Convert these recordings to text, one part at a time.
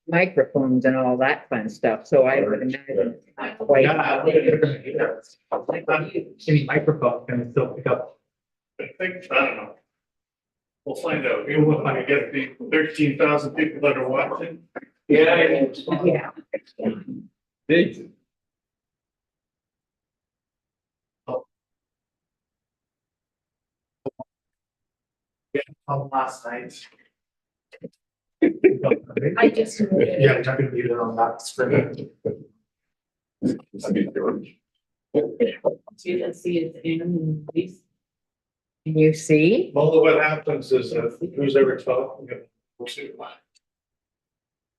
microphones and all that fun stuff, so I would imagine it's not quite. Yeah, they're gonna be there. Any microphone can still pick up. I think, I don't know. We'll find out. Maybe we'll find get the 13,000 people that are watching. Yeah. Big. Last night. I just. Yeah, you're not gonna be there on that screen. You can see it's in these. Can you see? Well, what happens is that who's ever talking. We'll see.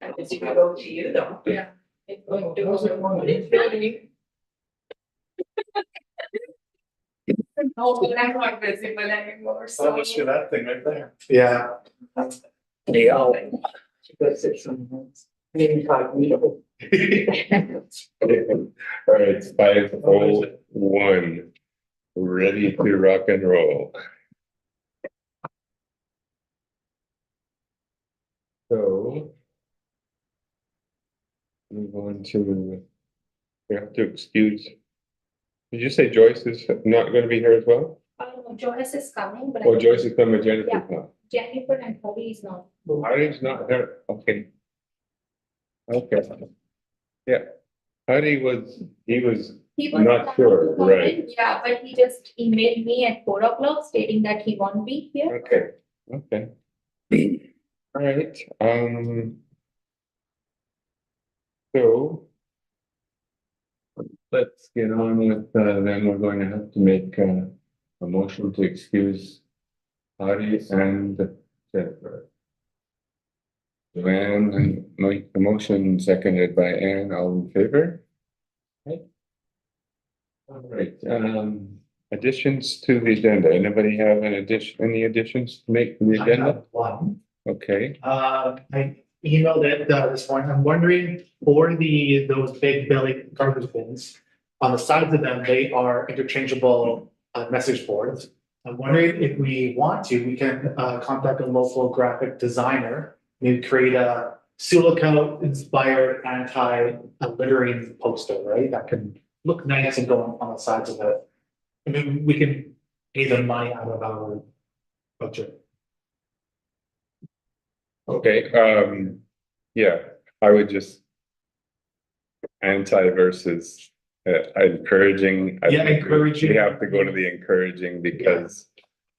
I guess you could go to you though. Yeah. It's going to what it's filming. Oh, but I'm not busy, but anymore, Oh, so. let's see that thing right there. Yeah. They all. Incognito. All right, it's 5:01. Ready to rock and roll. So. Move on to. We have to excuse. Did you say Joyce is not going to be here as well? Joyce is coming, but. Oh, Joyce is coming, Jennifer's Yeah. not. Jennifer and Holly is not. Hardy's not there, okay. Okay. Yeah, Hardy was, he was He was not sure, coming, right? Yeah, but he just emailed me at 4 o'clock stating that he won't be here. Okay, okay. All right, so. Let's get on with, then we're going to have to make a motion to excuse Hardy and Jennifer. Joanne, and make the motion seconded by Ann, all in favor? Okay. All right, additions to the agenda. Anybody have any additions to make to the I agenda? have one. Okay, I emailed it this morning. I'm wondering for those big belly garbage bins. On the sides of them, they are interchangeable message boards. I'm wondering if we want to, we can contact a local graphic designer. Maybe create a Sioux inspired anti-littering poster, right? That can look nice and go on the sides of it. I mean, we can pay them money out of our budget. okay, yeah, I would just. Anti versus encouraging. I Yeah, think encouraging. We have to go to the encouraging because,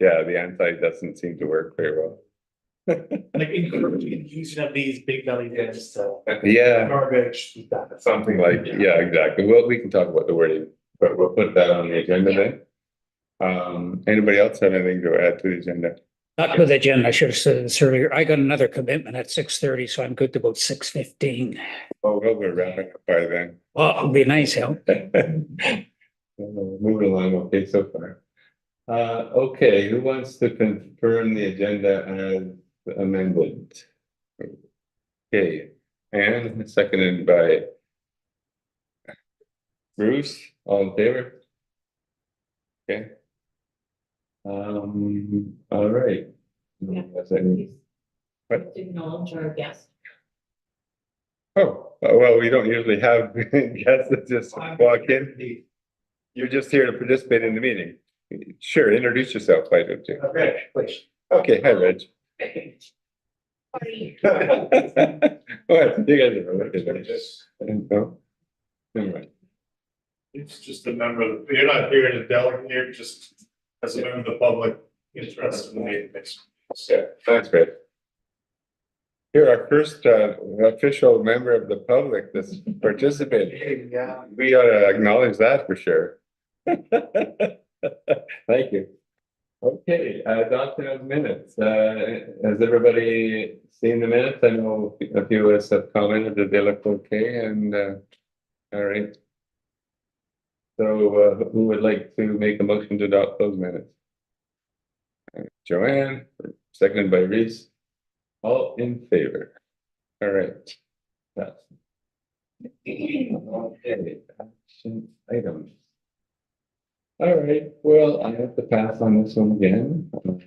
yeah, the anti doesn't seem to work very well. Like encouraging the using of these big belly bins to Yeah, garbage, that. something like, yeah, exactly. Well, we can talk about the wording, but we'll put that on the agenda then. Anybody else have anything to add to the agenda? Not to the agenda, I should have said this earlier. I got another commitment at 6:30, so I'm good to about 6:15. Oh, well, we're wrapping up by then. Well, it'll be nice, help. Moving along, okay, so far. Okay, who wants to confirm the agenda as amended? Okay, and seconded by Bruce, all in favor? Okay. All right. Yeah. Has any- To acknowledge our guest. Oh, well, we don't usually have guests that just walk in. You're just here to participate in the meeting. Sure, introduce yourself, why don't you? Okay, please. Okay, hi, Reg. Sorry. What, you guys are really good. No? Never mind. It's just a member, you're not here as a delegate, you're just as a member of the public interested in the meeting. Yeah, that's great. You're our first official member of the public that's participating. Yeah. We ought to acknowledge that for sure. Thank you. Okay, adoption of minutes. Has everybody seen the minutes? I know a few of us have commented that they look okay and, all right. So, who would like to make a motion to adopt those minutes? Joanne, seconded by Reese. All in favor? All right. That's. Okay, action items. All right, well, I have to pass on this one again. I have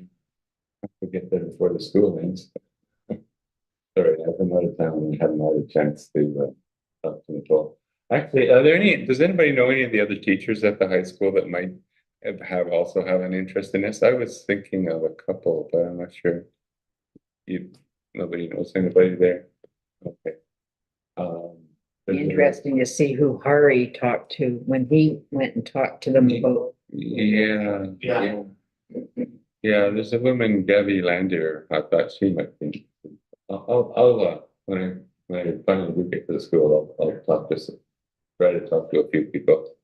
to get there before the school ends. All right, I have another the town and haven't had a chance to talk to Nicole. Actually, does anybody know any of the other teachers at the high school that might also have an interest in this? I was thinking of a couple, but I'm not sure. Nobody knows anybody there? Okay. Interesting to see who Hari talked to when he went and talked to them about. Yeah. Yeah. Yeah, there's a woman, Gabby Lander. I thought she might be. When I finally do get to the school, I'll try to talk to a few people.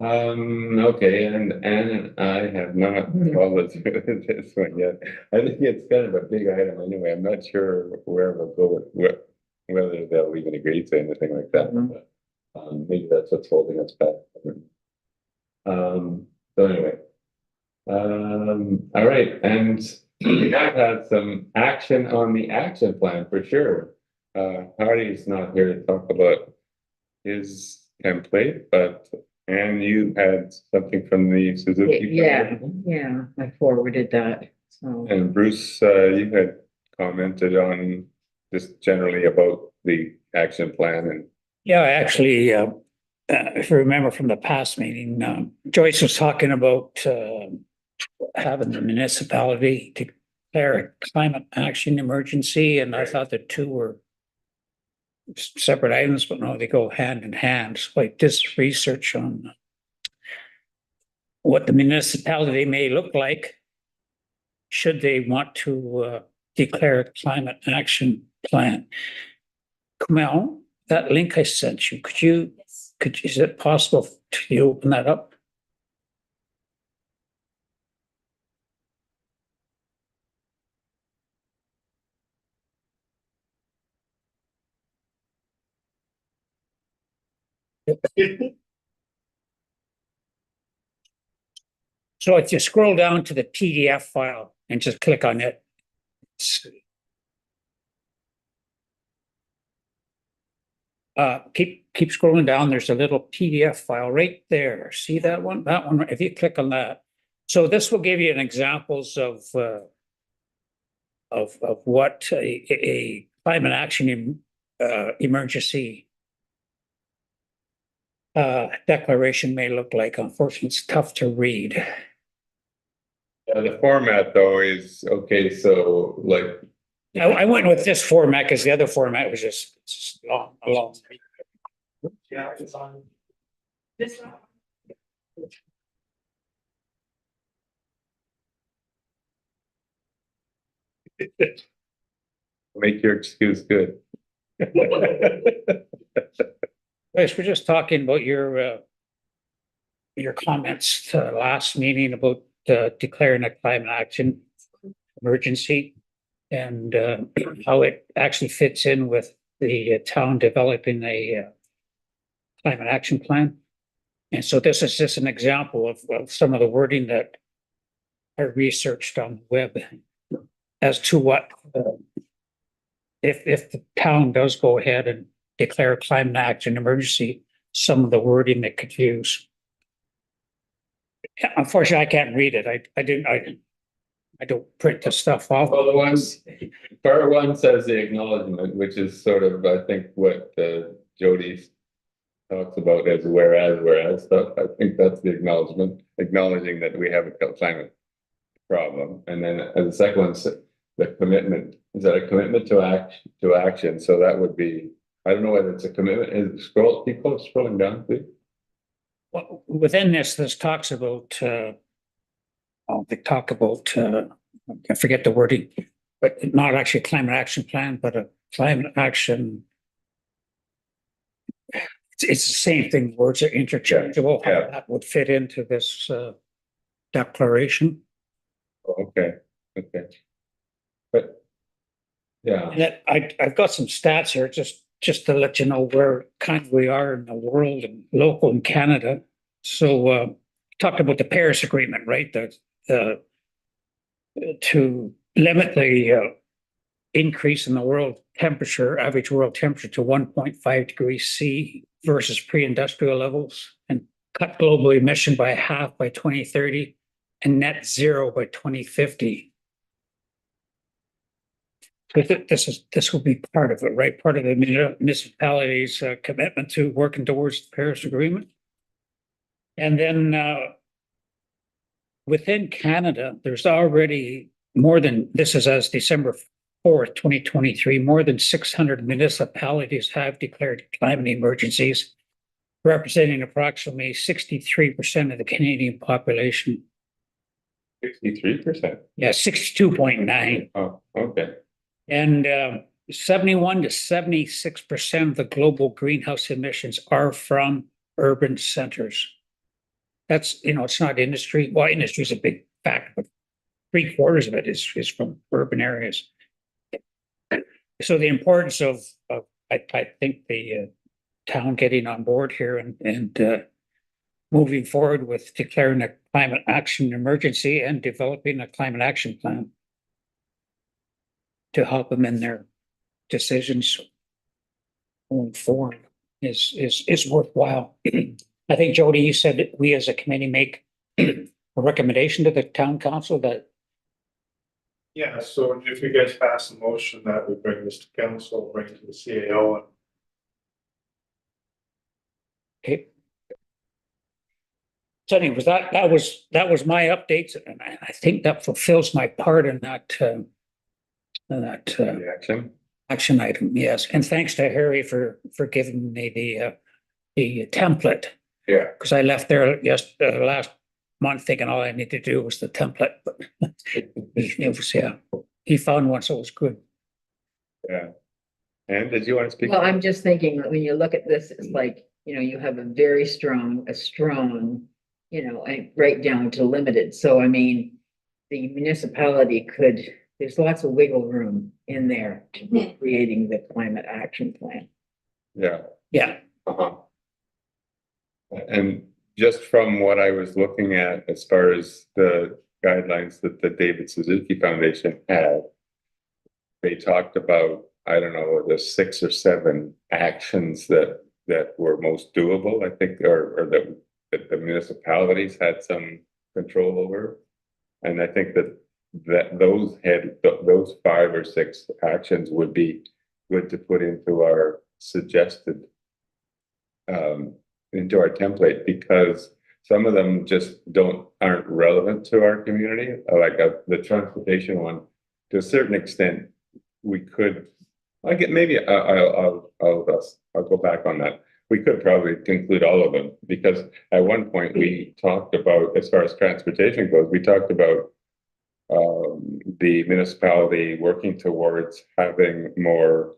Okay, and Anne and I have not followed through this one yet. I think it's kind of a big item anyway. I'm not sure where we'll go with whether they'll even agree to anything like that. But, maybe that's what's holding us back. So anyway. All right, and we have had some action on the action plan for sure. Hardy's not here to talk about his template, but Anne, you had something from the Suzuki. Yeah, I forwarded that, so. And Bruce, you had commented on just generally about the action plan and. Yeah, actually, if you remember from the past meeting, Joyce was talking about having the municipality declare a climate action emergency, and I thought the two were separate items, but no, they go hand in hand. So I did some research on what the municipality may look like should they want to declare a climate action plan. Kumel, that link I sent you, is it possible to you open that up? So if you scroll down to the PDF file and just click on it. Keep scrolling down. There's a little PDF file right there. See that one? That one, if you click on that. So this will give you an examples of what a climate action emergency declaration may look like. Unfortunately, it's tough to read. The format though is okay, so like. I went with this format because the other format was just long. Yeah, it's on. This one. Make your excuse good. Yes, we're just talking about your comments to last meeting about declaring a climate action emergency and how it actually fits in with the town developing a climate action plan. And so this is just an example of some of the wording that I researched on the web as to what if the town does go ahead and declare a climate action emergency, some of the wording they could use. Unfortunately, I can't read it. I don't print the stuff off. Well, the ones, part one says the acknowledgement, which is sort of, I think, what Jody talks about as whereas stuff. I think that's the acknowledgement, acknowledging that we have a climate problem. And then the second one, the commitment, is that a commitment to action? So that would be, I don't know whether it's a commitment. Keep scrolling down, please. Well, within this talks about, they talk about, I forget the wording, but not actually a climate action plan, but a climate action. It's the same thing. Words are interchangeable. Yeah. How that would fit into this declaration. Okay. But yeah. And I've got some stats here just to let you know where kind of we are in the world and local in Canada. So talked about the Paris Agreement, right? To limit the increase in the world temperature, average world temperature to 1.5 degrees C versus pre-industrial levels, and cut global emission by half by 2030 and net zero by 2050. This will be part of it, right? Part of the municipality's commitment to working towards the Paris Agreement. And then within Canada, there's already more than, this is as December 4th, 2023, more than 600 municipalities have declared climate emergencies, representing approximately 63% of the Canadian population. 63%. Yeah, 62.9. Oh, okay. And 71 to 76% of the global greenhouse emissions are from urban centers. That's, it's not industry. Well, industry is a big factor, but 3/4 of it is from urban areas. So the importance of I think the town getting on board here and moving forward with declaring a climate action emergency and developing a climate action plan to help them in their decisions going forward is worthwhile. I think, Jody, you said that we as a committee make a recommendation to the town council that, Yeah, so if you guys pass a motion that we bring this to council, bring it to the CAO and okay. So anyways, that was my updates, and I think that fulfills my part in that The action. action item, yes. And thanks to Harry for giving me the template, Yeah. because I left there last month thinking all I need to do was the template, but it was, yeah, he found one, so it was good. Yeah. And did you want to speak? Well, I'm just thinking that when you look at this, it's like, you have a strong, and right down to limited. So I mean, the municipality there's lots of wiggle room in there to be creating the climate action plan. Yeah. Yeah, Uh-huh. And just from what I was looking at, as far as the guidelines that the David Suzuki Foundation had, they talked about, I don't know, the 6 or 7 actions that were most doable, I think, or that the municipalities had some control over. And I think that those 5 or 6 actions would be good to put into our suggested into our template, because some of them just aren't relevant to our community. Like the transportation one, to a certain extent, we could. Maybe I'll go back on that. We could probably conclude all of them, because at one point we talked about, as far as transportation goes, we talked about the municipality working towards having more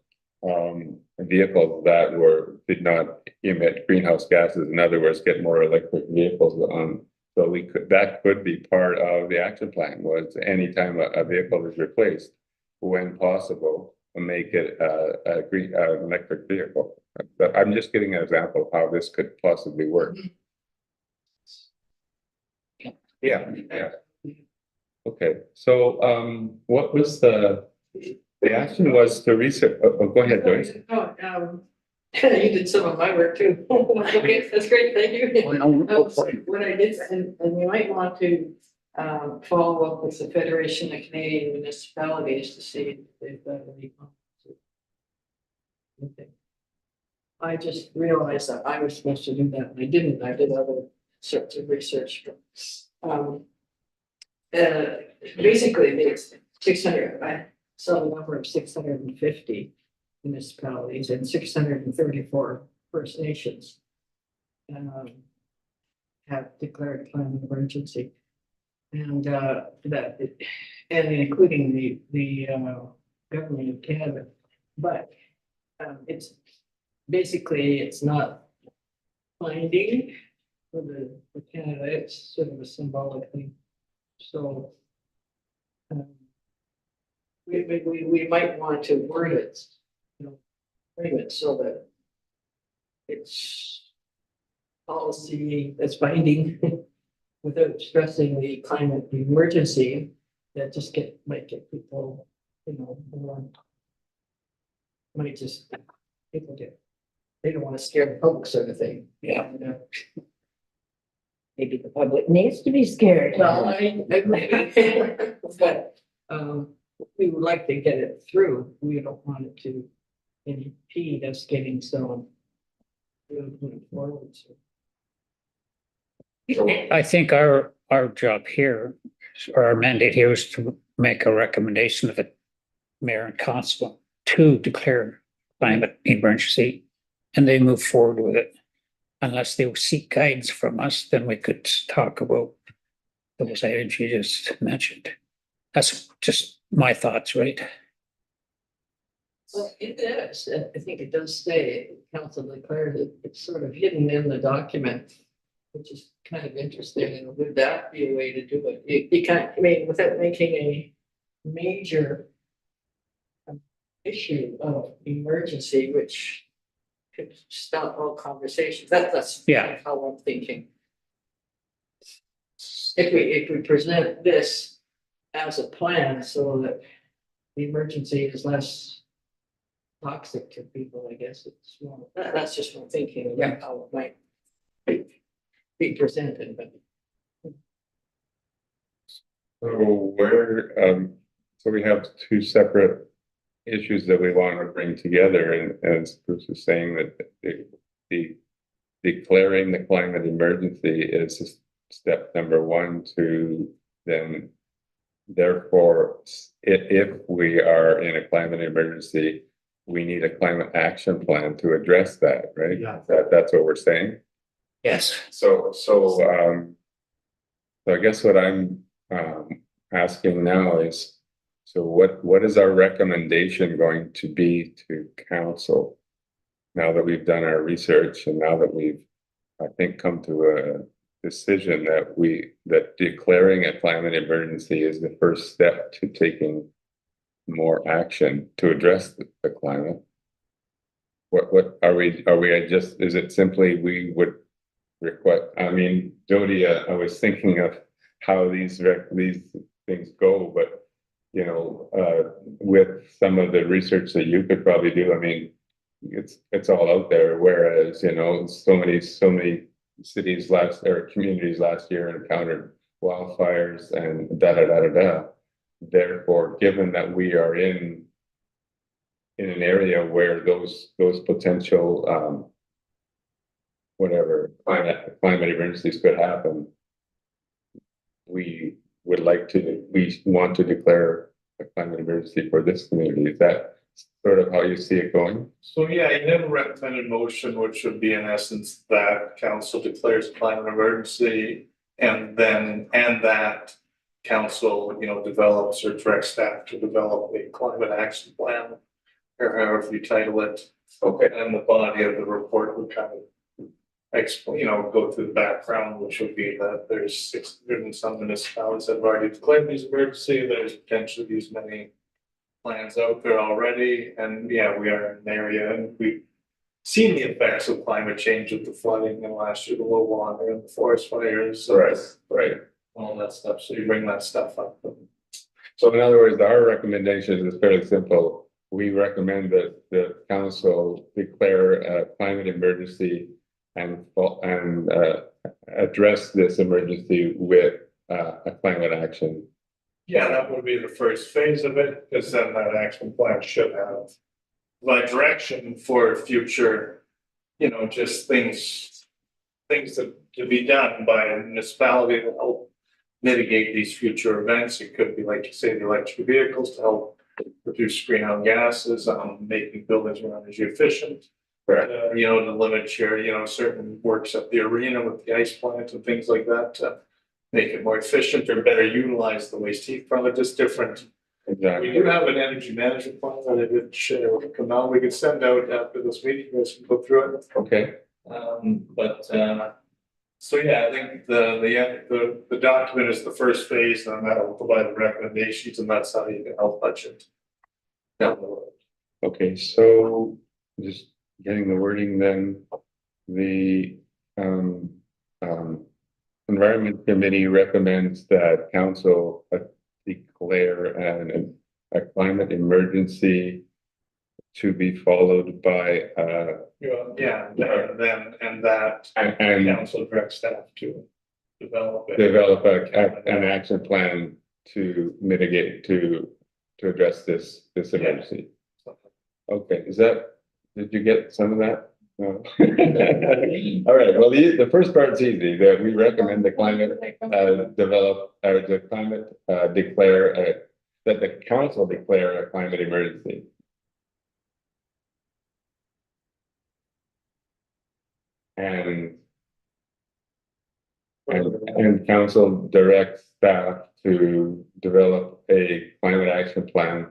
vehicles that did not emit greenhouse gases. In other words, get more electric vehicles on. So that could be part of the action plan, was anytime a vehicle is replaced, when possible, make it an electric vehicle. But I'm just giving an example of how this could possibly work. Yeah. Okay, so what was the action was to research, go ahead, Joyce. You did some of my work too. Okay, that's great, thank you. What I did, and you might want to follow up with the Federation of Canadian Municipalities to see if they've got any. Okay. I just realized that I was supposed to do that, and I didn't. I did other sorts of research. Basically, it's 600. I saw the number of 650 municipalities and 634 First Nations have declared climate emergency, and and including the government of Canada, but it's basically it's not binding for Canada. It's sort of a symbolic thing. So we might want to word it, frame it so that it's policy that's binding without stressing the climate emergency. That just might get people, might just people they don't want to scare the public, sort of thing. Yeah. Maybe the public needs to be scared. Well, I agree. But we would like to get it through. We don't want it to impede us getting some. Moving forward, so. I think our job here, or our mandate here is to make a recommendation of the mayor and council to declare climate emergency, and they move forward with it. Unless they seek guidance from us, then we could talk about those items you just mentioned. That's just my thoughts, right? Well, it is, I think it does say, council declared it, it's sort of hidden in the document, which is kind of interesting, and would that be a way to do it? You can't, I mean, without making a major issue of emergency, which could stop all conversations, that's Yeah. how I'm thinking. If we present this as a plan so that the emergency is less toxic to people, I guess it's, well, that's just my thinking about how it might be presented, but. So we have two separate issues that we want to bring together, and as Bruce is saying, that the declaring the climate emergency is step number one to then, therefore, if we are in a climate emergency, we need a climate action plan to address that, right? Yeah. That's what we're saying. Yes. So I guess what I'm asking now is, so what is our recommendation going to be to council? Now that we've done our research and now that we've, I think, come to a decision that declaring a climate emergency is the first step to taking more action to address the climate. What are we just, is it simply we would request, I mean, Jody, I was thinking of how these things go, but you know, with some of the research that you could probably do, I mean, it's all out there, whereas, you know, so many cities or communities last year encountered wildfires and da da da da da. Therefore, given that we are in an area where those potential whatever climate emergencies could happen, we want to declare a climate emergency for this community. Is that sort of how you see it going? So yeah, you have a recommended motion, which would be in essence that council declares a climate emergency, and that council, you know, develops or directs staff to develop a climate action plan, or however you title it. Okay. And the body of the report would kind of explain, you know, go through the background, which would be that there's 600 and some municipalities that have already declared these emergency. There's potentially these many plans out there already, and yeah, we are in an area, and we've seen the effects of climate change with the flooding and last year, the low water and the forest fires. Right. All that stuff. So you bring that stuff up. So in other words, our recommendation is fairly simple. We recommend that the council declare a climate emergency and address this emergency with a climate action. Yeah, that would be the first phase of it, because then that action plan should have the direction for future, you know, just things to be done by a municipality to help mitigate these future events. It could be, like you say, the electric vehicles to help reduce greenhouse gases, making buildings more energy efficient. Right. You know, to limit your, you know, certain works at the arena with the ice plant and things like that to make it more efficient or better utilize the waste heat from it, just different. Exactly. We do have an energy management plan that I did share with come out. We could send out after this meeting, you guys can go through it. Okay. So yeah, I think the document is the first phase, and that'll provide the recommendations, and that's how you can help budget down the road. Okay, so just getting the wording then, the Environment Committee recommends that council declare a climate emergency to be followed by Yeah, and that and council direct staff to develop it. develop an action plan to mitigate, to to address this emergency. Okay, did you get some of that? No. All right, well, the first part's easy, that we recommend the climate, declare, that the council declare a climate emergency. And council directs staff to develop a climate action plan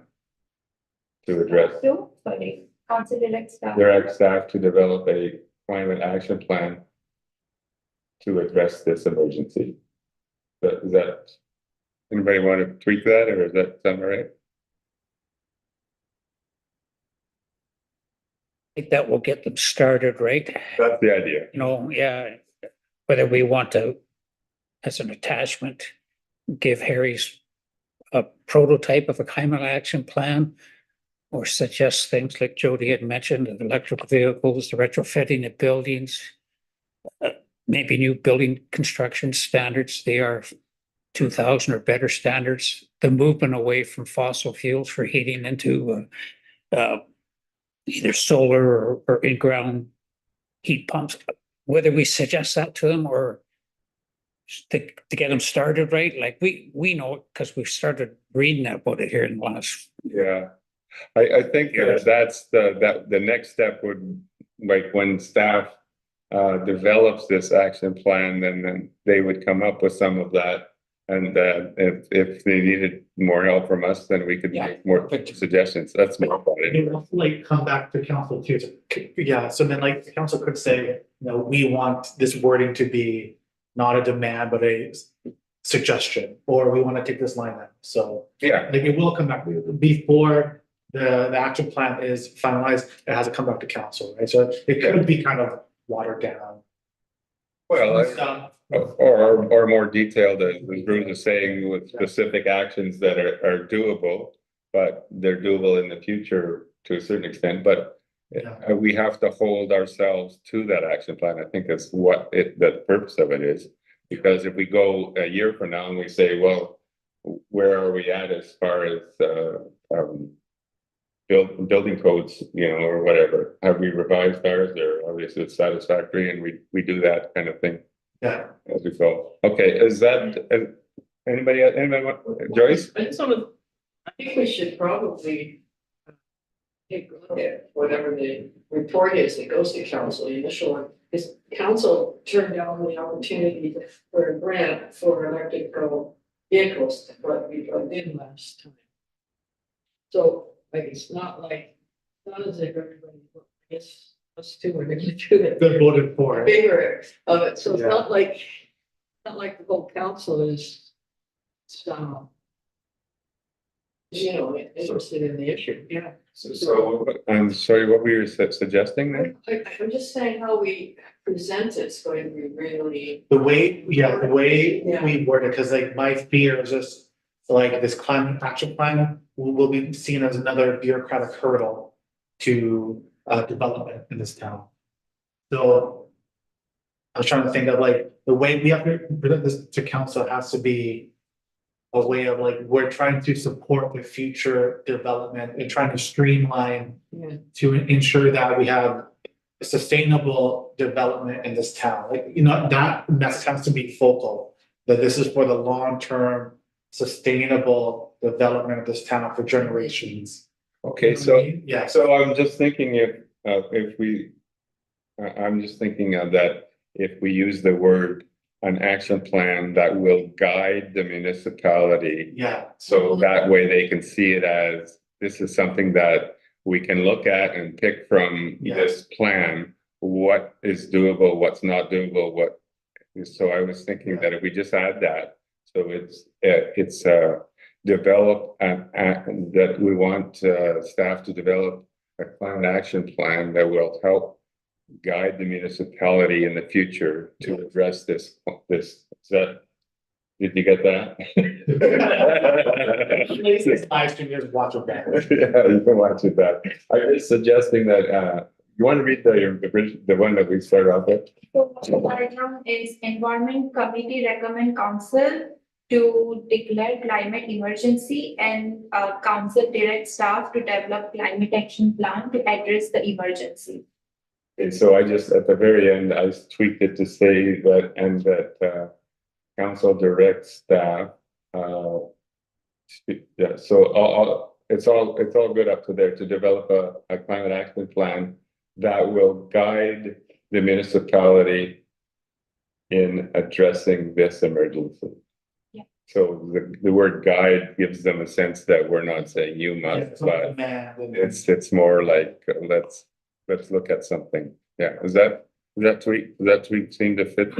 to address, So, sorry, council direct staff. direct staff to develop a climate action plan to address this emergency. Is that, anybody want to tweak that, or is that sound all right? I think that will get them started, right? That's the idea. You know, yeah, whether we want to, as an attachment, give Harry's a prototype of a climate action plan, or suggest things like Jody had mentioned, the electric vehicles, the retrofitting of buildings, maybe new building construction standards, they are 2000 or better standards, the movement away from fossil fuels for heating into either solar or in-ground heat pumps, whether we suggest that to them or to get them started, right? Like we know it because we've started reading about it here in the last. Yeah, I think that's the next step would, like, when staff develops this action plan, then they would come up with some of that. And if they needed more help from us, then we could make more suggestions. That's more about it. It will like come back to council too. Yeah, so then like the council could say, we want this wording to be not a demand, but a suggestion, or we want to take this line out. So Yeah, like it will come back before the action plan is finalized. It has to come back to council, right? So it could be kind of watered down. well, or more detailed, as Bruce is saying, with specific actions that are doable, but they're doable in the future to a certain extent, but we have to hold ourselves to that action plan. I think that's what the purpose of it is, because if we go a year from now and we say, well, where are we at as far as building codes, or whatever, have we revised ours, or obviously it's satisfactory, and we do that kind of thing. Yeah. As we go. Okay, is that, anybody want, Joyce? I think we should probably take a look at whatever the report is that goes to council, the initial one. Because council turned down the opportunity for a grant for electrical vehicles that we plugged in last time. So like it's not as if everybody, I guess us two are gonna do it. They voted for it. Favor of it, so it's Yeah. not like the whole council is interested in the issue, yeah. So, I'm sorry, what were you suggesting then? I'm just saying how we present it's going to be really. The way Yeah. we word it, because like my fear is just like this climate action plan will be seen as another bureaucratic hurdle to development in this town. So I was trying to think of like the way we have to present this to council has to be a way of like, we're trying to support the future development and trying to streamline Yeah. to ensure that we have sustainable development in this town. Like, that message has to be focal, that this is for the long-term sustainable development of this town for generations. Okay, so, Yeah. so I'm just thinking I'm just thinking of that, if we use the word an action plan that will guide the municipality, Yeah. so that way they can see it as, this is something that we can look at and pick from this plan, what is doable, what's not doable, so I was thinking that if we just add that, so it's develop that we want staff to develop a climate action plan that will help guide the municipality in the future to address this. Did you get that? It's nice to just watch it back. Yeah, you can watch it back. I'm just suggesting that, you want to read the one that we started off with? So item is Environment Committee recommend council to declare climate emergency and council direct staff to develop climate action plan to address the emergency. Okay, so I just, at the very end, I tweaked it to say that, and that, council direct staff, yeah, so it's all good up to there to develop a climate action plan that will guide the municipality in addressing this emergency. Yeah. So the word guide gives them a sense that we're not saying you Yeah, must, it's not but demand and- it's more like, let's look at something. Yeah, does that tweak seem to fit?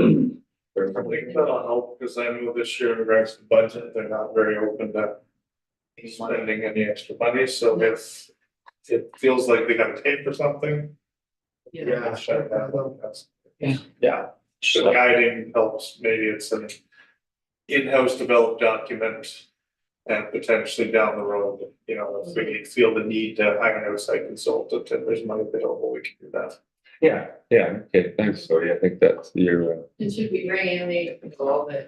I think that'll help, because I know this year in regards to budget, they're not very open to spending any extra money, so if it feels like they gotta pay for something. Yeah. Shut that down, that's. Yeah. The guiding helps, maybe it's an in-house developed document. And potentially down the road, you know, if we feel the need to hire an outside consultant and there's money available, we can do that. Yeah, okay, thanks, so I think that's your, And should we bring in all the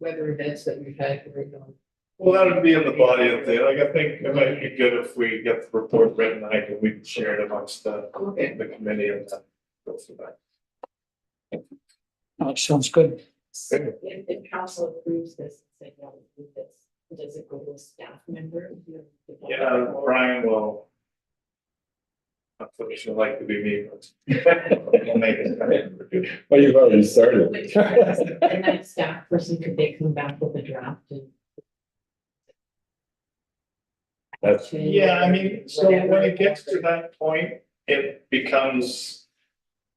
weather events that we've had going on? Well, that would be in the body of the, like, I think it might be good if we get the report written, we can share it amongst Okay. the committee and go through that. Oh, sounds good. So if council approves this, say, yeah, we do this, does it go to a staff member? Yeah, Brian will. Unfortunately, like to be me, but. We'll make it. well, you've already started. And that staff person, could they come back with a draft and? That's, Yeah, I mean, so when it gets to that point, it becomes.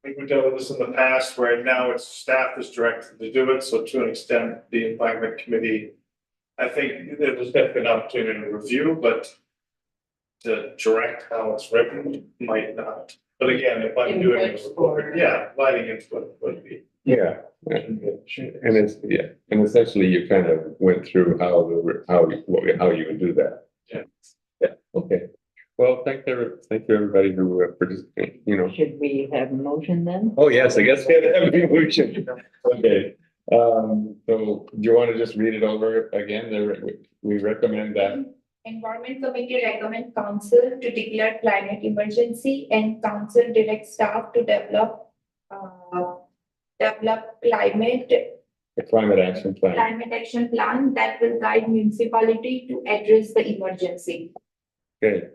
I think we've dealt with this in the past where now it's staff is directed to do it, so to an extent, the environment committee. I think there's definitely an opportunity to review, but. To direct how it's written might not, but again, if I'm doing it, Input or- yeah, lighting input would be. yeah, and it's, yeah, and essentially you kind of went through how you would do that. Yeah. Yeah, okay, well, thank you, everybody who participated, you know. Should we have a motion then? Oh, yes, I guess we have to have a motion. Okay, so do you want to just read it over again? We recommend that. Environment Committee recommend council to declare climate emergency and council direct staff to develop climate The climate action plan. action plan that will guide municipality to address the emergency. Okay,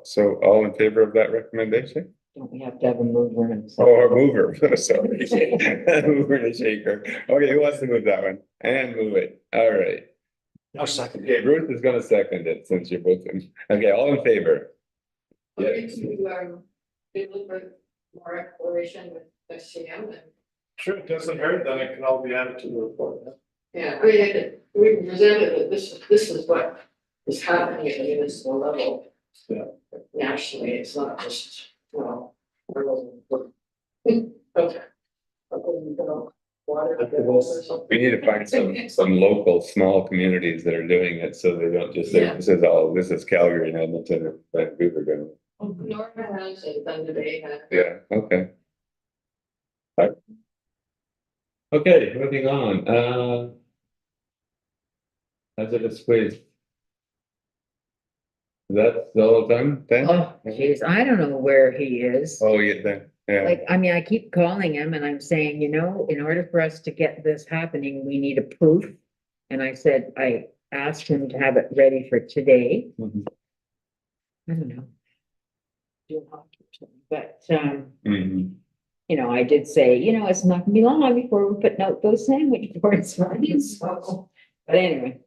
so all in favor of that recommendation? Don't we have to have a mover and Or second? mover, sorry. Mover and a shaker. Okay, who wants to move that one? And move it. All right. I'll second. Okay, Ruth is gonna second it since you're both in. Okay, all in favor? Okay, to, deliver more exploration with SCM and. Sure, it doesn't hurt, then it can all be added to the report. Yeah, I mean, we presented that this is what is happening at the municipal level. Yeah. Nationally, it's not just, well. Okay. Water. or something. We need to find some local, small communities that are doing it, so they don't just say, Yeah. this is Calgary and Edmonton and Vancouver going. Norma has and Thunder Bay has. Yeah, okay. All right. Okay, moving on, hazardous waste. That's all done then? Oh, geez, I don't know where he is. Oh, yeah, then, yeah, Like, I mean, I keep calling him and I'm saying, in order for us to get this happening, we need a proof. And I said, I asked him to have it ready for today. Mhm. I don't know. But, Mhm. I did say, it's not gonna be long before we're putting out those sandwich boards, right? So, but anyway,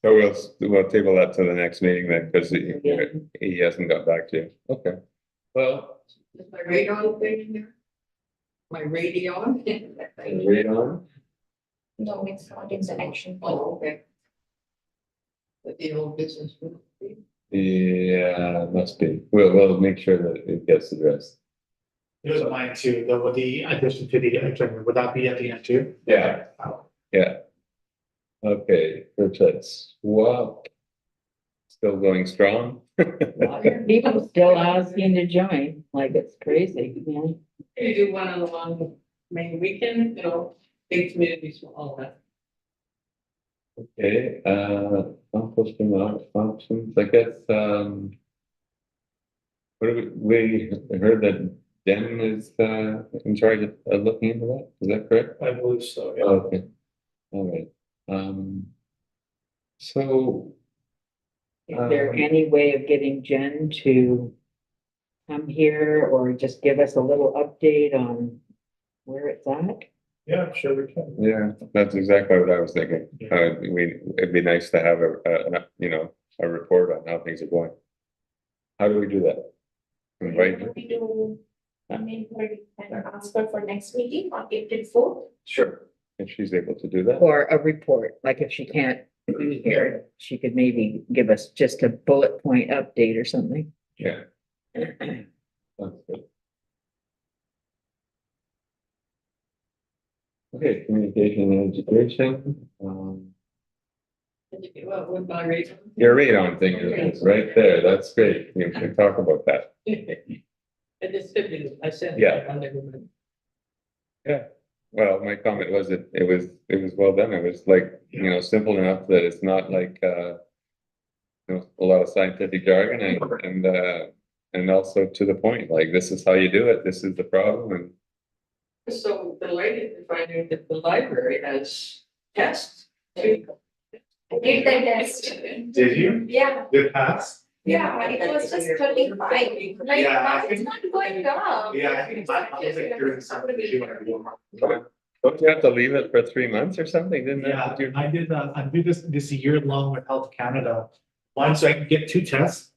So we'll table that to the next meeting then, because he hasn't got back to you. Okay. Well, Is my radon thing in there? My radio? read on. No, it's not in the action. Oh, okay. But the old business. Yeah, must be. We'll make sure that it gets addressed. Here's mine too, though, with the addition to the agenda, would that be at the end too? Yeah. Oh, Yeah. Okay, let's swap. Still going strong. people still asking to join, like it's crazy, man. You do one on the long May weekend, big communities will all have. Okay, composting options, I guess, what do we heard that Den is, in charge of looking into that, is that correct? I believe so, yeah. Okay, all right, so, Is there any way of getting Jen to come here or just give us a little update on where it's at? Yeah, I'm sure we can. yeah, that's exactly what I was thinking. It'd be nice to have a report on how things are going. How do we do that? Invite her? We do, I mean, and ask her for next meeting on April 4th. Sure. If she's able to do that. Or a report, like if she can't be here, she could maybe give us just a bullet point update or something. Yeah. That's good. Okay, communication and education, Well, with my rate. your radon thing is right there, that's great, you can talk about that. I just said it, I said. Yeah. I never mind. Yeah, well, my comment was that it was well done, it was like, simple enough that it's not like, a lot of scientific jargon and also to the point, like, this is how you do it, this is the problem, and So delighted to find out that the library has tests. too. I did the test. Did you? Yeah, Did it pass? yeah, it was just 35. Like, Yeah, I now it's think- not going up. Yeah, I think I was like doing something. don't you have to leave it for 3 months or something, didn't Yeah, that? I did this year long with Health Canada. One, so I could get two tests.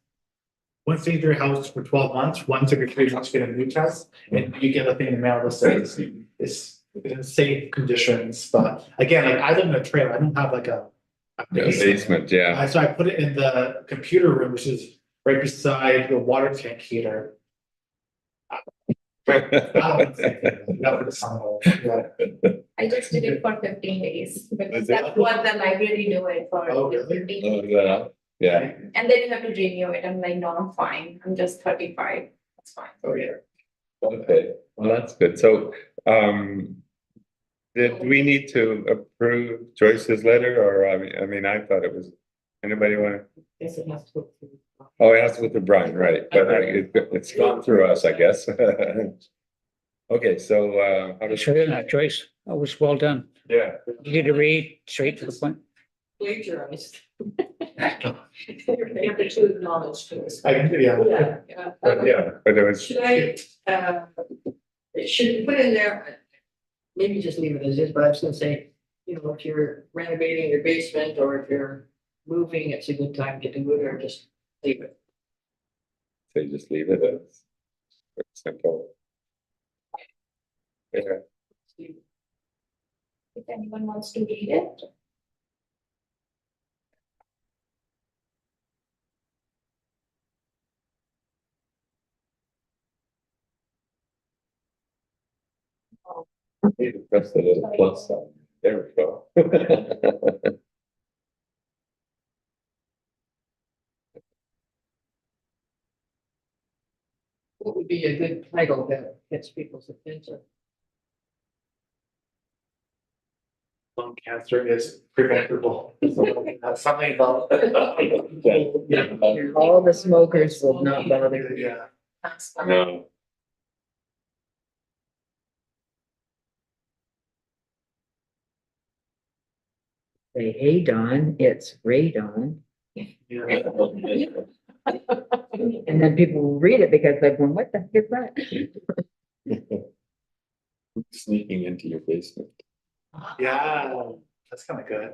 One stayed at your house for 12 months, once every 3 months, get a new test, and you get a thing in the mail that says it's in safe conditions, but again, like I live in a trailer, I don't have like a. Basement, yeah. So I put it in the computer room, which is right beside the water tank heater. That was some, yeah. I just did it for 15 days because Is it? that's what the library do it for. Oh, really? 15 Oh, days. yeah, And then you have to renew it. I'm like, no, I'm fine. I'm just 35. That's fine. Oh, yeah. okay, well, that's good, so, did we need to approve Joyce's letter, or, I mean, I thought it was, anybody want to? Guess it has to go through. Oh, it has to go to Brian, right, but it's gone through us, I guess. Okay, so, how does, Sure, Joyce, that was well done. yeah, You did a read straight to the point. Plagiarized. You have to choose knowledge to us. Yeah. Yeah. but it was, Should I, should we put in there, maybe just leave it as is, but I was gonna say, if you're renovating your basement or if you're moving, it's a good time to do it, or just leave it. they just leave it as simple. Yeah, If anyone wants to read it. need to press the little plus sign, there we go. What would be a good title that gets people's attention? Lung cancer is preventable. Something about. Yeah. All the smokers will not bother. Yeah. No, Say, hey, Don, it's radon. Yeah. And then people will read it because they're going, what the heck is that? sneaking into your basement. Yeah, that's kind of good.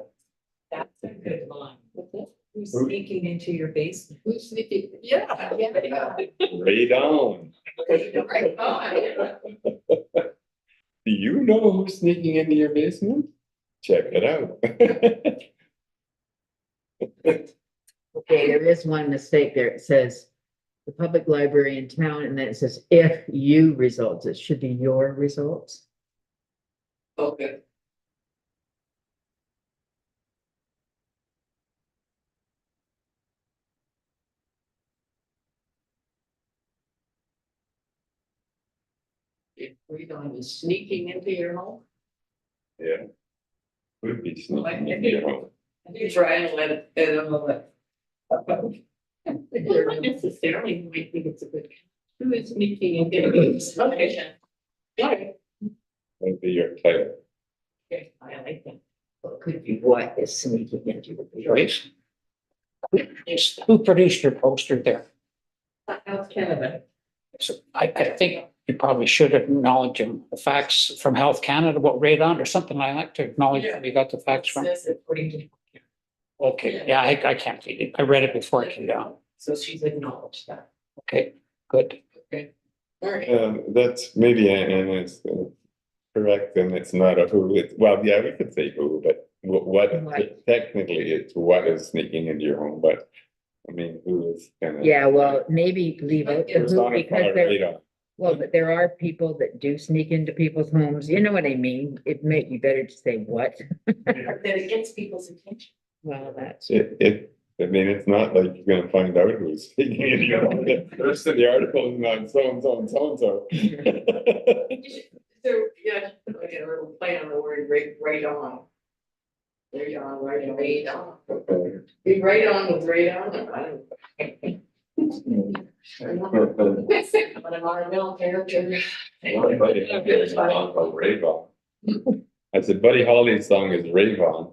That's a good line. Who's Who- sneaking into your basement? Who's sneaking? Yeah, yeah. Right on. Right on. Do you know who's sneaking into your basement? Check it out. Okay, there is one mistake there. It says the public library in town, and then it says if you results, it should be your results. Okay. If radon is sneaking into your home. Yeah. Would be sneaking into your home. You try and let it all that. Not necessarily, you might think it's a good. Who is making and getting okay. Okay, That'd be your title. okay, I like that. Well, it could be what is sneaking into the. Joyce? Who produced your poster there? Health Canada. So I think you probably should acknowledge him, the facts from Health Canada about radon or something like that to acknowledge where you got the facts from. Says according to. Okay, yeah, I can't read it. I read it before I came down. So she's acknowledged that. Okay, good. All right. That's maybe Anna is correct, and it's not a who, it's, well, yeah, we could say who, but what, Right. technically it's what is sneaking into your home, but I mean, who is kind of. Yeah, well, maybe leave out the It's who on a because there, radar. well, but there are people that do sneak into people's homes. You know what I mean? It may be better to say what. Then it gets people's attention. Well, that's. I mean, it's not like you're gonna find out who's speaking in your home. The rest of the article is not so and so and so and so. So, yeah, okay, we're playing on the word right on. Right on, right on. Be right on with right on. I don't. But I'm on a middle character. Ravon. I said Buddy Holly's song is Ravon.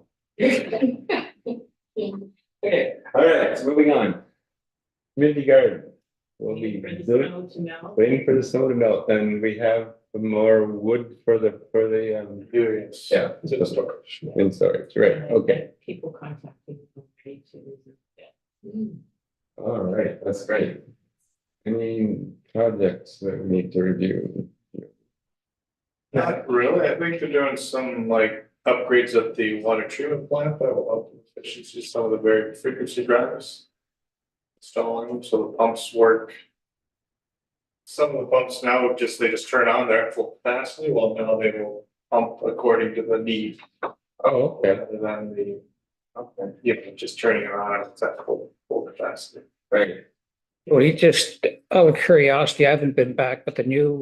Okay. All right, so moving on. Community garden. We'll be For the doing- snow to melt. waiting for the snow to melt, and we have more wood for the Yes. Yeah. It's in storage. in storage, right, And okay, People contacting. me to visit that. all right, that's great. Any projects that we need to review? Not really, I think they're doing some like upgrades at the water treatment plant that will help with efficiency, some of the very frequency drivers. Installing them so the pumps work. Some of the pumps now they just turn on there at full capacity, well, now they will pump according to the need. Oh, okay, Rather than the, just turning it on at full capacity. right, Well, you just, out of curiosity, I haven't been back, but the new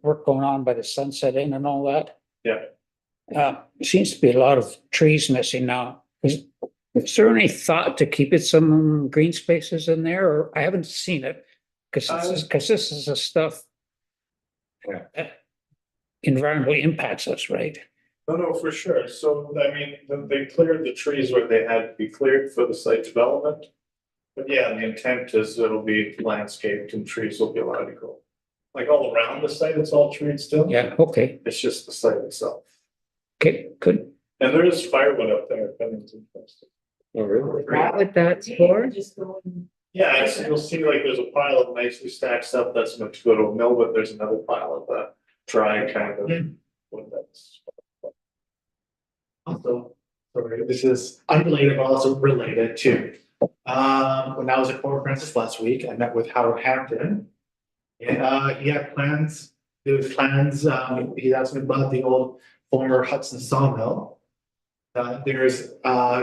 work going on by the Sunset Inn and all that. Yeah. Seems to be a lot of trees missing now. Is there any thought to keep it some green spaces in there, or I haven't seen it? Because this is the stuff. Yeah. that environmentally impacts us, right? No, for sure. So, I mean, they cleared the trees where they had to be cleared for the site development. But yeah, the intent is it'll be landscaped and trees will be allowed to grow. Like all around the site, it's all treed still. Yeah, okay, It's just the site itself. okay, good. And there is firewood up there, if anyone's interested. oh, really? Is that what that's for? Just going. Yeah, you'll see like there's a pile of nicely stacked stuff that's meant to go to a mill, but there's another pile of dry kind of wood that's. Also, sorry, this is unrelated, but also related too. When I was at Fort Francis last week, I met with Howard Hampton. And he had plans, there was plans, he asked me about the old former Hudson sawmill. There's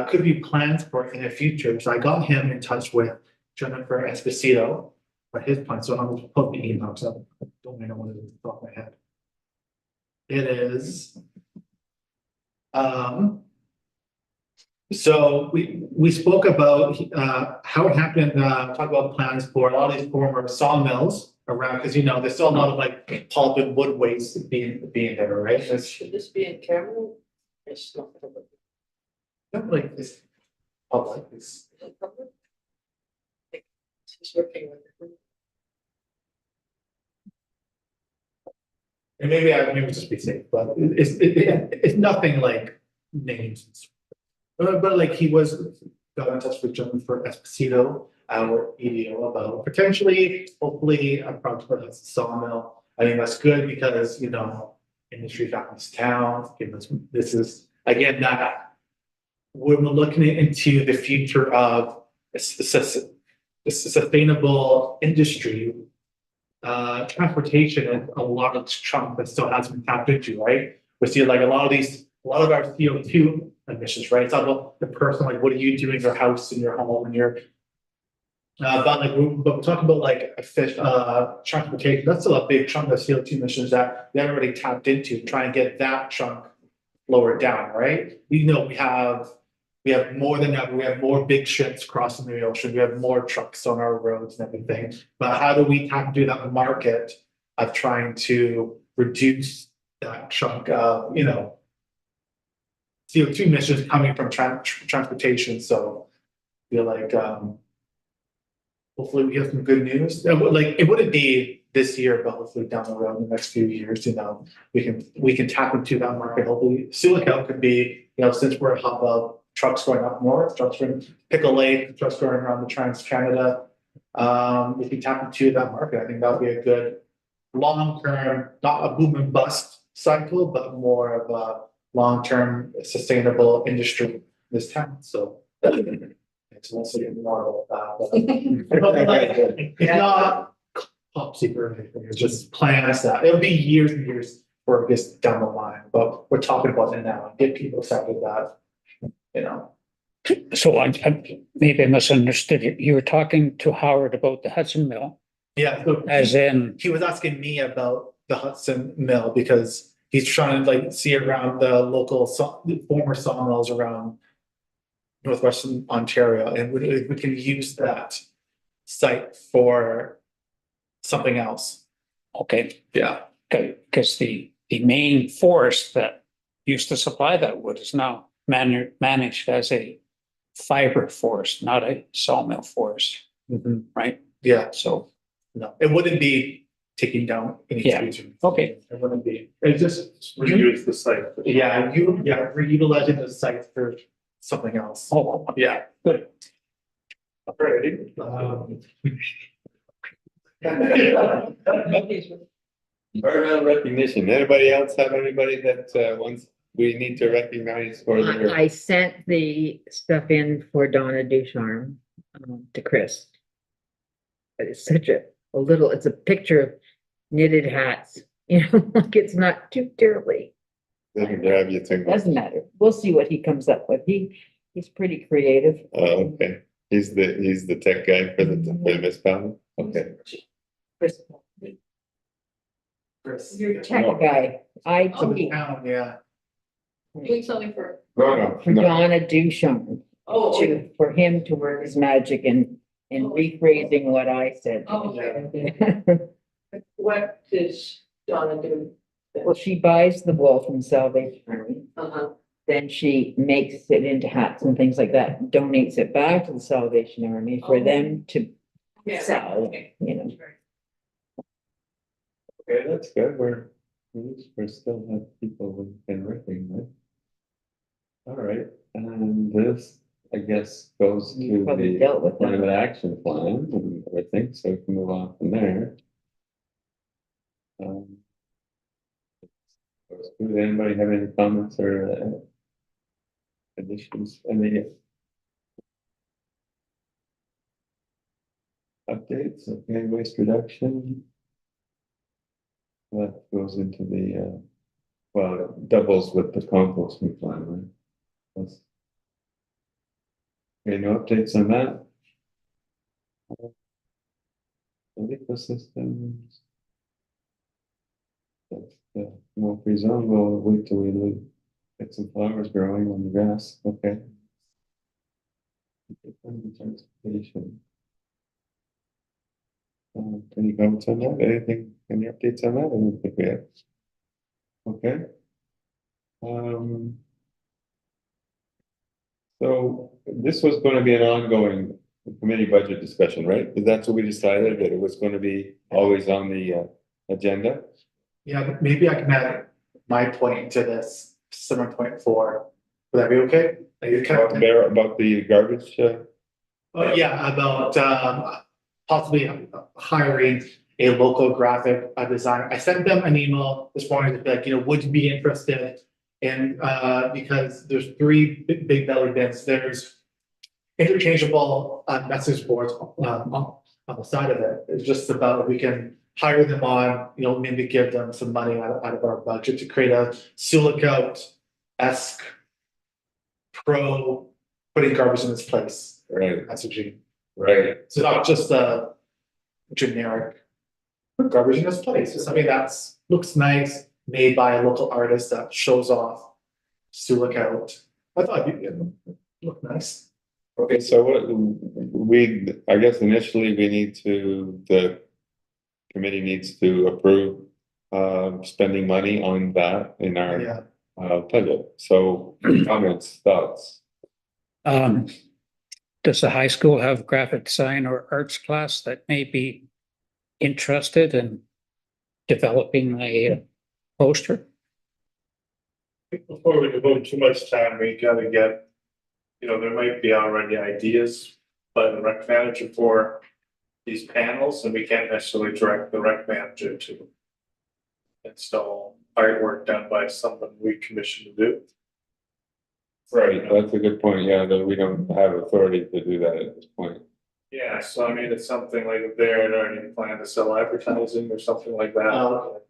could be plans for it in the future, so I got him in touch with Jennifer Esposito. For his plan, so I'm gonna put the email, so I don't know what it is off the top of my head. It is. So we spoke about how it happened, talk about plans for a lot of these former sawmills around, because there's still a lot of like pulp and wood waste being there, right? That's Should this be in camera? It's not. not like this public, it's. She's working with it. And maybe just be safe, but it's nothing like names. And stuff. But like he got in touch with Jennifer Esposito, our EDO, about potentially, hopefully, a project for that sawmill. I think that's good because, industry back in this town, this is, again, that when we're looking into the future of a sustainable industry, transportation is a lot of chunk that still hasn't been tapped into, right? We see like a lot of our CO2 emissions, right? It's not about the person, like what are you doing in your house, in your home, and your but we're talking about like transportation. That's still a big chunk of CO2 emissions that we haven't really tapped into. Try and get that chunk lowered down, right? We have We have more than ever, we have more big ships crossing the ocean, we have more trucks on our roads and everything. But how do we tap into that market of trying to reduce that chunk of, CO2 emissions coming from transportation, so I feel like, hopefully we have some good news. It wouldn't be this year, but hopefully down the road in the next few years, we can tap into that market. Hopefully, Silica could be, since we're a hub of trucks going up north, trucks from Pickle Lake, trucks going around the Trans Canada. If we tap into that market, I think that would be a good long-term, not a boom and bust cycle, but more of a long-term sustainable industry in this town. So it's also getting more about that. It's not top secret or anything. It's just plans that it'll be years and years for this down the line, but we're talking about it now. Get people excited that, So maybe I misunderstood you. You were talking to Howard about the Hudson Mill, Yeah. So as in, he was asking me about the Hudson Mill because he's trying to see around the local former sawmills around northwestern Ontario, and we can use that site for something else. okay, Yeah. because the main forest that used to supply that wood is now managed as a fiber forest, not a sawmill forest, right? Yeah. So, No, it wouldn't be taking down any Yeah. trees. okay, It wouldn't be. It's just Reuse the site. yeah, reutilizing the site for something else. oh, Yeah. good. Environmental recognition. Anybody else have anybody that wants, we need to recognize for their? I sent the stuff in for Donna Ducharme, to Chris. But it's such a little, it's a picture of knitted hats, like it's not too terribly, Doesn't grab you too much. doesn't matter. We'll see what he comes up with. He's pretty creative. Oh, okay. He's the tech guy for the municipality. Okay. Chris, Chris. your tech guy, For the IT, town, yeah. Doing something for, No, for no. Donna Ducharme, oh, okay. for him to work his magic and rephrasing what I said. Oh, okay. What does Donna do? Well, she buys the wool from Salvation Army, Uh-huh. then she makes it into hats and things like that, donates it back to the Salvation Army for Oh. them to Yeah. sell, Okay. Okay, that's good. We're still have people who can recognize. All right, and this, I guess, goes You to probably the dealt with that. climate action plan and everything, so we can move on from there. Does anybody have any comments or additions, any updates of hand waste reduction? That goes into the, well, it doubles with the composting plan, right? That's- Okay, no updates on that? Ecosystems. That's the more free zone, we'll wait till we leave. Get some flowers growing on the grass, okay. Transportation. Any comments on that? Anything, any updates on that? I don't think we have. Okay. So this was going to be an ongoing committee budget discussion, right? Because that's what we decided, that it was going to be always on the agenda. Yeah, but maybe I can add my point to this, 7.4. Would that be okay? Are you okay? About the garbage. Oh, yeah, about possibly hiring a local graphic designer. I sent them an email this morning to be like, would you be interested in, because there's 3 big belly bins. There's interchangeable message boards on the side of it. It's just about we can hire them on, maybe give them some money out of our budget to create a Silicote-esque pro putting garbage in its place Right, messaging. right. So not just a generic put garbage in its place. It's something that's looks nice, made by a local artist that shows off Silicote. I thought it'd be good. Look nice. Okay, so I guess initially we need the committee needs to approve spending money on that in our Yeah, budget. So comments, thoughts? Does the high school have graphic design or arts class that may be interested in developing a poster? Before we devote too much time, we gotta get, there might be already ideas by the rec manager for these panels, and we can't necessarily direct the rec manager to install artwork done by someone we commission to do. Right, that's a good point. Yeah, that we don't have authority to do that at this point. Yeah, so I mean, it's something like if they had already planned to sell advertising or something like that.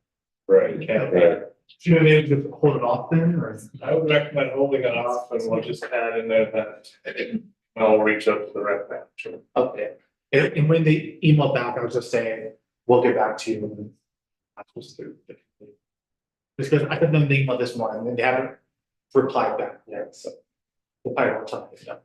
Right. Can't, Right. should we maybe just hold it off then, or? I would recommend holding it off and we'll just add in there that I'll reach out to the rep manager. Okay, and when they email back, I was just saying, we'll get back to you. And that's what's through. Just because I sent them the email this morning and they haven't replied back yet, so. We'll probably won't tell them, so.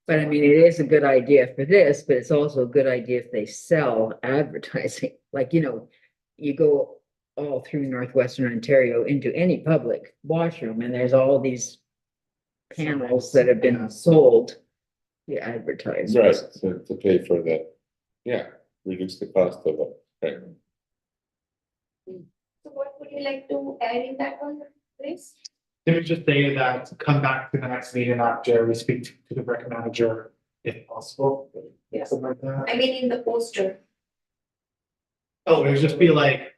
But I mean, it is a good idea for this, but it's also a good idea if they sell advertising, like, you go all through northwestern Ontario into any public washroom and there's all these panels that have been sold. The advertising. Right, to pay for reduce the cost of it. Right. So what would you like to add in that one, please? Can we just say that, come back to the next meeting after we speak to the rec manager, if possible? Yes. Something like that. I mean, in the poster, Oh, it would just be like,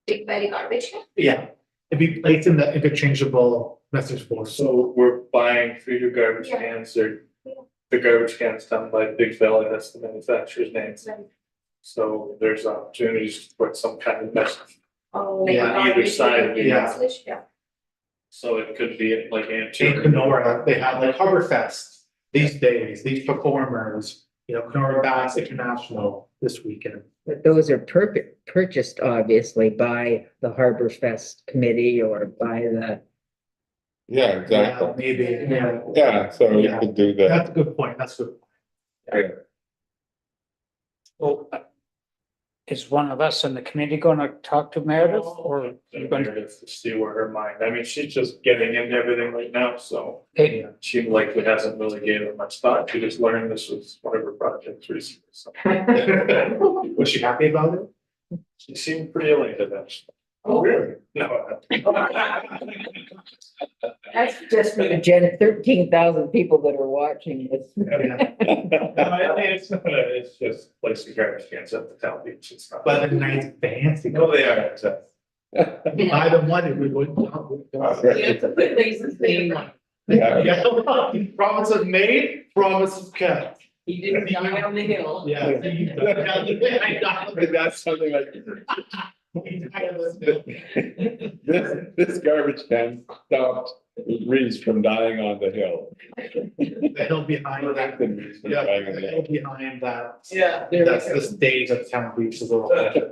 big very garbage can. yeah, it'd be placed in the interchangeable message board, so. So we're buying 3 new garbage Yeah. cans, or Yeah. the garbage cans done by Big Belly, that's the manufacturer's name. Right. So there's opportunities to put some kind of message. Oh, like Yeah, either garbage side, related yeah. message, yeah. So it could be like In antique. Kenora, they have like Harborfest these days, these performers, Kenora Bass International this weekend. But those are purchased obviously by the Harbor Fest committee or by the, Yeah, Yeah, exactly. maybe, yeah, Yeah, so we Yeah. could do that. that's a good point, that's good. Well, is one of us in the committee gonna talk to Meredith or you gonna? Meredith to see where her mind, I mean, she's just getting into everything right now, so Hey, she likely hasn't really gave it much thought. She just learned this was one of her projects recently, so. Was she happy about it? She seemed pretty elated actually. Oh, really? No. that's just for the 13,000 people that are watching this. No, I mean, it's just placing garbage cans at the town beach, it's not. But a nice fancy. No, they are, exactly. I don't want it, we wouldn't. Yeah, it's a good place to stay. Yeah. Promises made, promises kept. He didn't die on the hill. Yeah. That's something like. This garbage can stopped Reese from dying on the hill. The hill behind that. Reese from Yeah, dying on the the hill hill. behind that. Yeah. That's the stage of town beach is a little.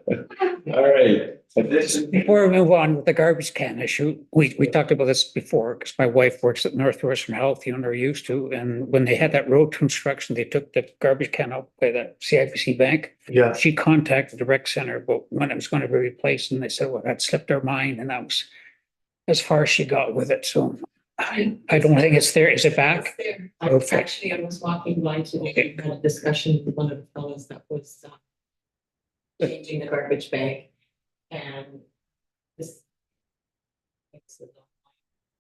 All right. Addition. before we move on with the garbage can issue, we talked about this before, because my wife works at Northwestern Health, they're used to, and when they had that road construction, they took the garbage can out by the CIBC bank. Yeah. She contacted the rec center about when it was going to be replaced, and they said, well, that slipped our mind, and that was as far as she got with it, so I don't think it's there. Is it back? It's there. Okay. Actually, I was walking by today, we had a discussion with one of the fellows that was changing the garbage bag. And this.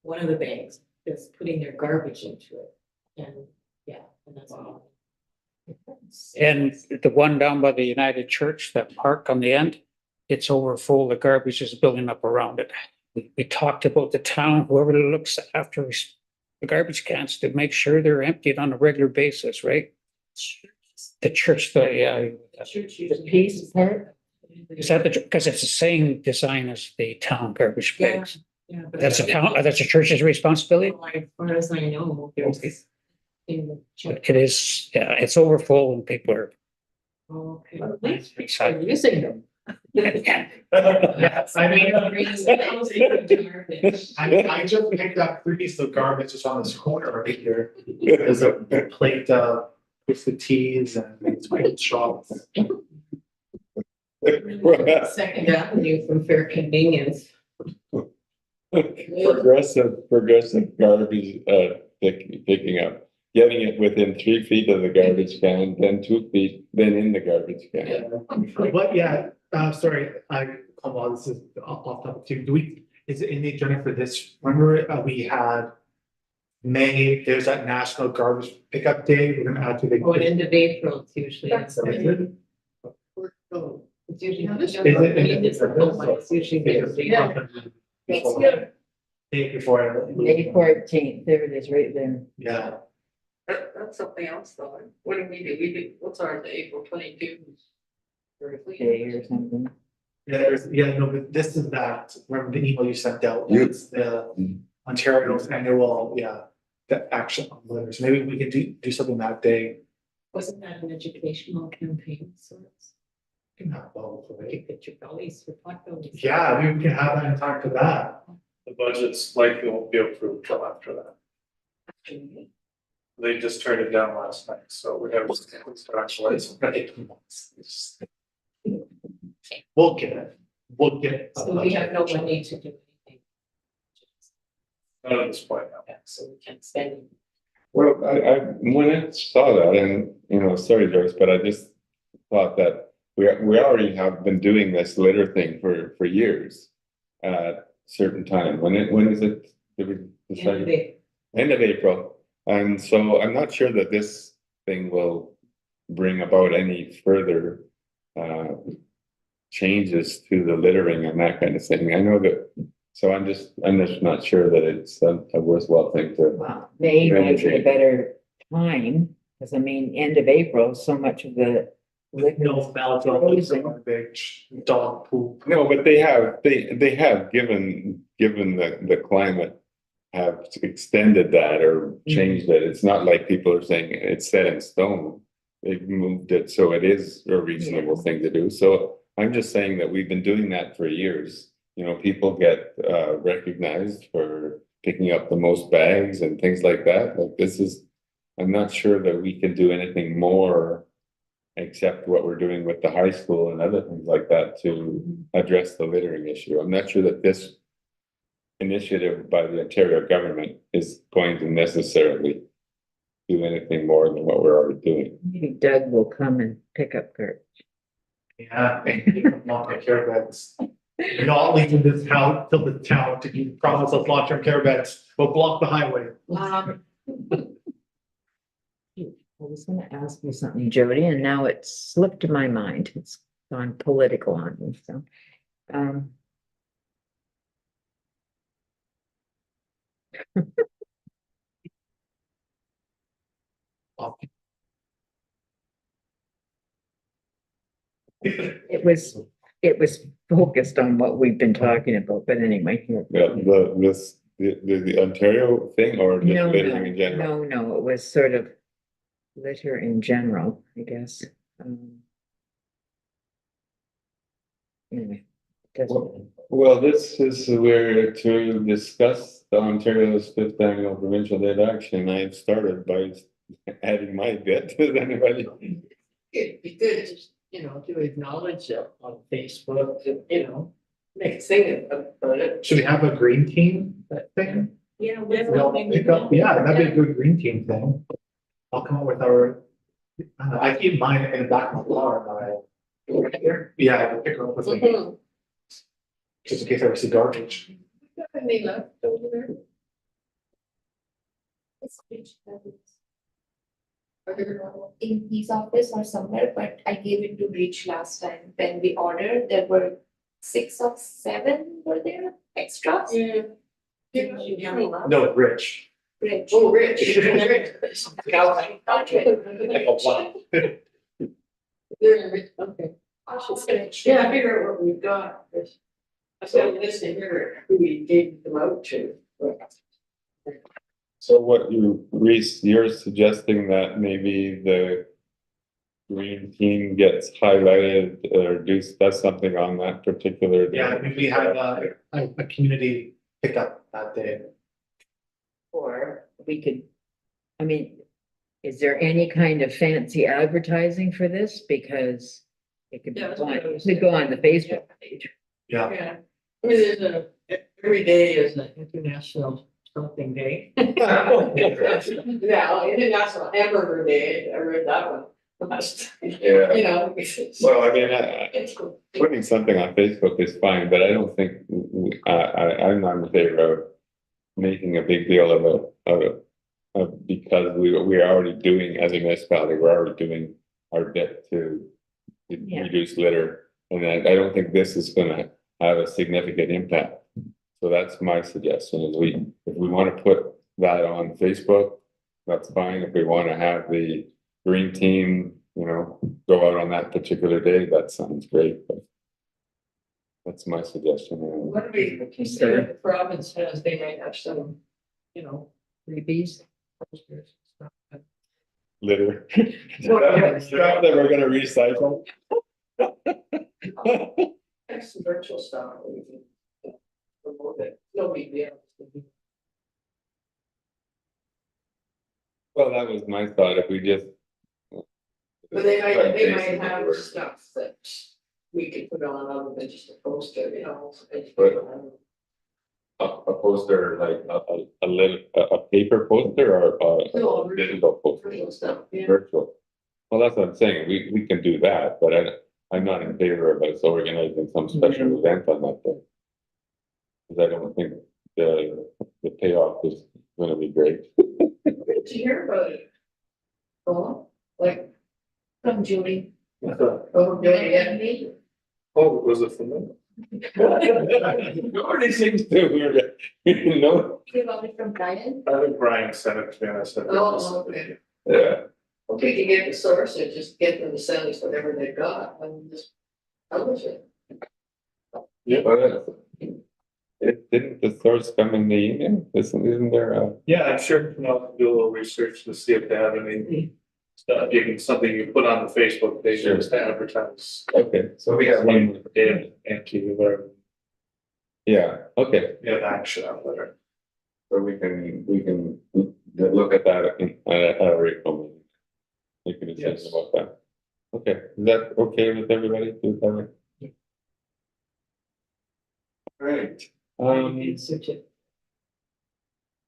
One of the bags is putting their garbage into it. And yeah, and that's all. And the one down by the United Church, that park on the end, it's overfull, the garbage is building up around it. We talked about the town, whoever looks after the garbage cans to make sure they're emptied on a regular basis, right? The church, The piece part? is that because it's the same design as the town garbage Yeah, bags? yeah. but That's that's a church's responsibility? As far as I know, there's. In the church. It is, yeah, it's overfull and people are Okay. excited. Using them. Yes, I mean, Garbage. I just picked up 3 pieces of garbage just on this corner right here. There's a plate with the teas and it's my shots. Second Avenue from Fair Convenience. Progressive garbage, picking up, getting it within 3 feet of the garbage can, then 2 feet, then in the garbage can. But yeah, sorry, come on, this is off topic too. Is it in the agenda for this? Remember, we had May, there's that National Garbage Pickup Day. We're gonna add to the. Oh, end of April, it's usually. That's Is it? Oh, it's usually. Is it? It's usually. Yeah. Next year. Day before. May 14th, there it is, right there. Yeah, That's something else though. What do? What's our April 22? Day or something. no, but this is that, remember the email you sent out? Yeah. It's the Ontario's annual, the action on letters. Maybe we could do something that day. Wasn't that an educational campaign of sorts? Not both, right? Get your bellies, your pot bellies. Yeah, maybe we can have that in time for that. The budget's likely won't be approved till after that. They just turned it down last night, so we have. We'll get it. We'll get it. So we have no money to do anything. Not at this point now. Yeah, so we can't spend. Well, when I saw that, and, sorry, Joyce, but I just thought that we already have been doing this litter thing for years. At certain time, when is it? Did we decide? End of April, and so I'm not sure that this thing will bring about any further changes to the littering and that kind of thing. I know that, so I'm just not sure that it's a worthwhile thing to. Well, May might be a better time, because I mean, end of April, so much of the With no melt, garbage, dog poop. No, but they have given the climate, have extended that or changed it. It's not like people are saying it's set in stone. They've moved it, so it is a reasonable thing to do. So I'm just saying that we've been doing that for years. People get recognized for picking up the most bags and things like that. Like I'm not sure that we can do anything more except what we're doing with the high school and other things like that to address the littering issue. I'm not sure that this initiative by the Ontario government is going to necessarily do anything more than what we're already doing. Maybe Doug will come and pick up garbage. Yeah, and you can long-term care beds. You're not leaving this town till the town to promise us long-term care beds, will block the highway. I was gonna ask you something, Jody, and now it slipped my mind. It's gone political on me, so. It was focused on what we've been talking about, but anyway. Yeah, the Ontario thing or just No, littering in general? no, it was sort of litter in general, I guess. Anyway, doesn't. Well, this is where to discuss the Ontario's 5th annual provincial day of action. I've started by adding my bit. Does anybody? It'd be good, to acknowledge it on Facebook, make a thing about it. Should we have a green team thing? Yeah. Pick up, yeah, that'd be a good green team thing. I'll come up with I keep mine in the back of my car, yeah, I can pick her up with me, Mhm. just in case I ever see garbage. Any left over there? In his office or somewhere, but I gave it to Rich last time. When we ordered, there were 6 or 7 were there extras. Yeah. No, Rich. Rich. Oh, Rich. Okay. Like a one. Okay. Rich. Yeah, I figure out what we've got. I've got a list in here who we gave them out to. So what Reese, you're suggesting that maybe the green team gets highlighted or does something on that particular. day. Yeah, we have a community pickup that day. Or we could, I mean, is there any kind of fancy advertising for this? Because it could Yeah, that's go what I on, was it could go on the Facebook page. Yeah, Yeah, I mean, every day is an international something day. Yeah, International Hamburger Day, I read that one last, Yeah. you know. Well, I mean, It's cool. putting something on Facebook is fine, but I don't think, I'm not in favor of making a big deal because we're already doing, as a municipality, we're already doing our bit to Yeah. reduce litter. And I don't think this is gonna have a significant impact. So that's my suggestion is if we want to put that on Facebook, that's fine. If we want to have the green team, go out on that particular day, that sounds great, but that's my suggestion. What do we consider the province has, they might have some, Freebies. posters and stuff. Litter. Stuff that we're gonna recycle. Have some virtual stuff. where we can promote it. No big deal. Well, that was my thought, if we just. But they might have stuff that we could put on other than just a poster, A poster, like a paper poster or No, a digital poster, virtual stuff, yeah. virtual. Well, that's what I'm saying, we can do that, but I'm not in favor of us organizing some special event on that day. Cause I don't think the payoff is gonna be great. Good to hear about it. Oh, like, From Julie. oh, yeah, yeah. Oh, was it for me? Nobody seems to, You got it from Brian? I think Brian sent it to me, and I said. Oh, okay. yeah. Okay, to get the source and just get them to send us whatever they got and just publish it. But didn't the source come in the email? Isn't there a? Yeah, I'm sure, do a little research to see if they have any stuff, something you put on the Facebook page Sure. just to advertise. Okay, so we have one. And keep it there, Yeah, okay, you have action on there. so we can look at that at our April meeting. Make a decision Yes. about that. Okay, is that okay with everybody? Right. You can switch it.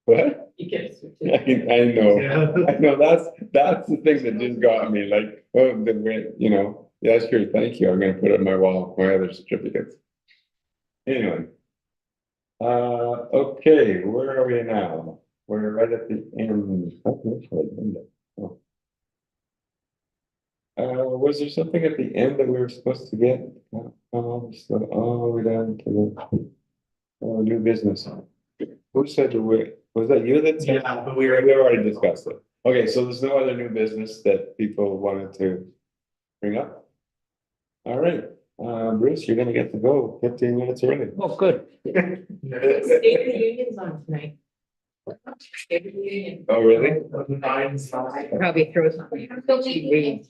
What? You can switch it. I know. yeah. I know, that's the thing that just got me, like, oh, the way, yeah, sure, thank you, I'm gonna put it on my wall, my other certificates. Anyway. Okay, where are we now? We're right at the end. Oh. Was there something at the end that we were supposed to get? We're down to the, new business. Who said was that you that said? Yeah, but We already discussed it. Okay, so there's no other new business that people wanted to bring up? All right, Bruce, you're gonna get to go 15 minutes early. Oh, good. State of the Union's on tonight. State of the Union. Oh, really? Probably throw something on TV.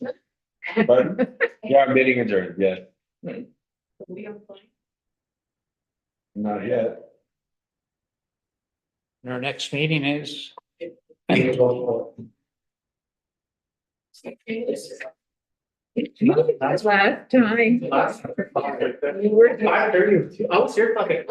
Pardon? Yeah, meeting adjourned, yeah, We are playing. not yet. And our next meeting is. Last time. Last. You were. 5:30, I was here fucking.